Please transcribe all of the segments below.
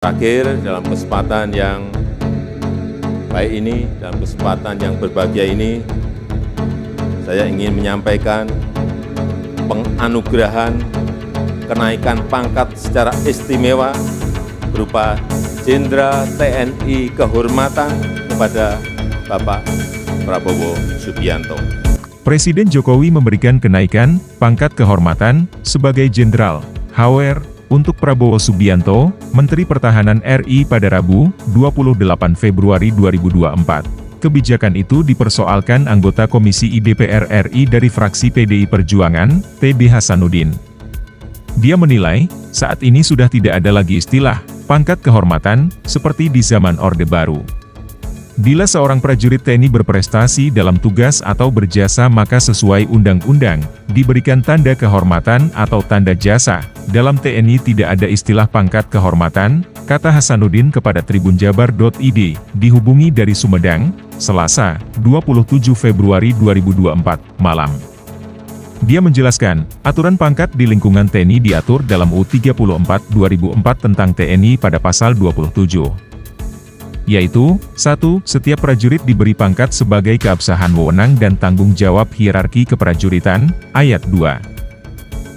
Terakhir, dalam kesempatan yang baik ini, dalam kesempatan yang berbahagia ini, saya ingin menyampaikan penganugerahan kenaikan pangkat secara istimewa berupa Jenderal TNI Kehormatan kepada Bapak Prabowo Subianto. Presiden Jokowi memberikan kenaikan pangkat kehormatan sebagai Jenderal HR untuk Prabowo Subianto, Menteri Pertahanan RI pada Rabu, 28 Februari 2024. Kebijakan itu dipersoalkan anggota Komisi I DPR RI dari fraksi PDI Perjuangan, TB Hasanuddin. Dia menilai, saat ini sudah tidak ada lagi istilah pangkat kehormatan seperti di zaman Orde Baru. Bila seorang prajurit TNI berprestasi dalam tugas atau berjasa maka sesuai undang-undang, diberikan tanda kehormatan atau tanda jasa. Dalam TNI tidak ada istilah pangkat kehormatan, kata Hasanuddin kepada tribunjabar.id, dihubungi dari Sumedang, Selasa, 27 Februari 2024, malam. Dia menjelaskan, aturan pangkat di lingkungan TNI diatur dalam UU 34 2004 tentang TNI pada pasal 27. Yaitu, 1. Setiap prajurit diberi pangkat sebagai keabsahan wewenang dan tanggung jawab hierarki keprajuritan, ayat 2.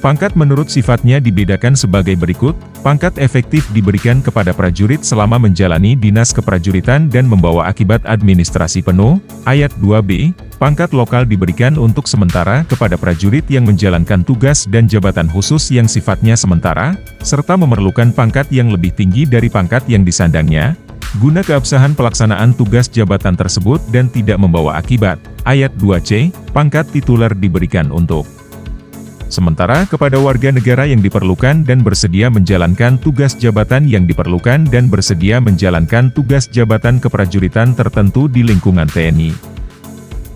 Pangkat menurut sifatnya dibedakan sebagai berikut, pangkat efektif diberikan kepada prajurit selama menjalani dinas keprajuritan dan membawa akibat administrasi penuh, ayat 2b, pangkat lokal diberikan untuk sementara kepada prajurit yang menjalankan tugas dan jabatan khusus yang sifatnya sementara, serta memerlukan pangkat yang lebih tinggi dari pangkat yang disandangnya, guna keabsahan pelaksanaan tugas jabatan tersebut dan tidak membawa akibat. Ayat 2c, pangkat tituler diberikan untuk sementara kepada warga negara yang diperlukan dan bersedia menjalankan tugas jabatan yang diperlukan dan bersedia menjalankan tugas jabatan keprajuritan tertentu di lingkungan TNI.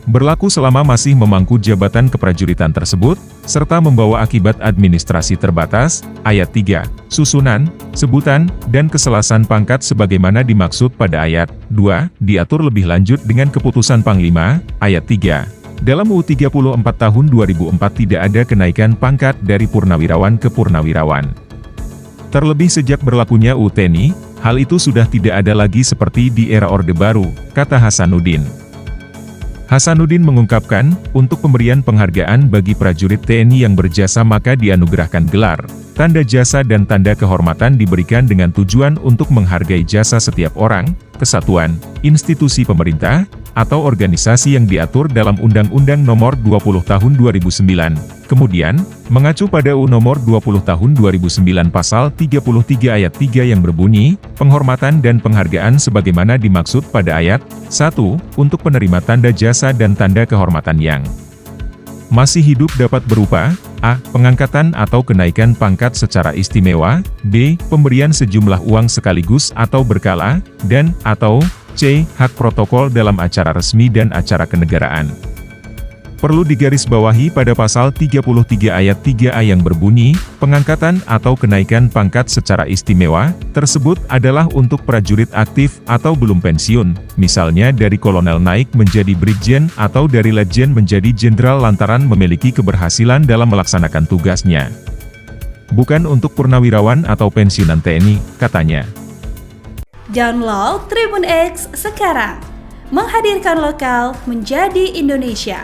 Berlaku selama masih memangku jabatan keprajuritan tersebut, serta membawa akibat administrasi terbatas. Ayat 3, susunan, sebutan, dan keselasan pangkat sebagaimana dimaksud pada ayat 2, diatur lebih lanjut dengan keputusan Panglima. Ayat 3, dalam UU 34 tahun 2004 tidak ada kenaikan pangkat dari purnawirawan ke purnawirawan. Terlebih sejak berlakunya UU TNI, hal itu sudah tidak ada lagi seperti di era Orde Baru, kata Hasanuddin. Hasanuddin mengungkapkan, untuk pemberian penghargaan bagi prajurit TNI yang berjasa maka dianugerahkan gelar, tanda jasa dan tanda kehormatan diberikan dengan tujuan untuk menghargai jasa setiap orang, kesatuan, institusi pemerintah, atau organisasi yang diatur dalam Undang-Undang Nomor 20 Tahun 2009. Kemudian, mengacu pada UU Nomor 20 Tahun 2009 Pasal 33 Ayat 3 yang berbunyi, penghormatan dan penghargaan sebagaimana dimaksud pada ayat 1, untuk penerima tanda jasa dan tanda kehormatan yang masih hidup dapat berupa a. Pengangkatan atau kenaikan pangkat secara istimewa, b. Pemberian sejumlah uang sekaligus atau berkala, dan atau c. Hak protokol dalam acara resmi dan acara kenegaraan. Perlu digarisbawahi pada pasal 33 ayat 3A yang berbunyi, pengangkatan atau kenaikan pangkat secara istimewa, tersebut adalah untuk prajurit aktif atau belum pensiun, misalnya dari kolonel naik menjadi brigjen atau dari letjen menjadi jenderal lantaran memiliki keberhasilan dalam melaksanakan tugasnya. Bukan untuk purnawirawan atau pensiunan TNI, katanya. Download Tribun X sekarang, menghadirkan lokal menjadi Indonesia.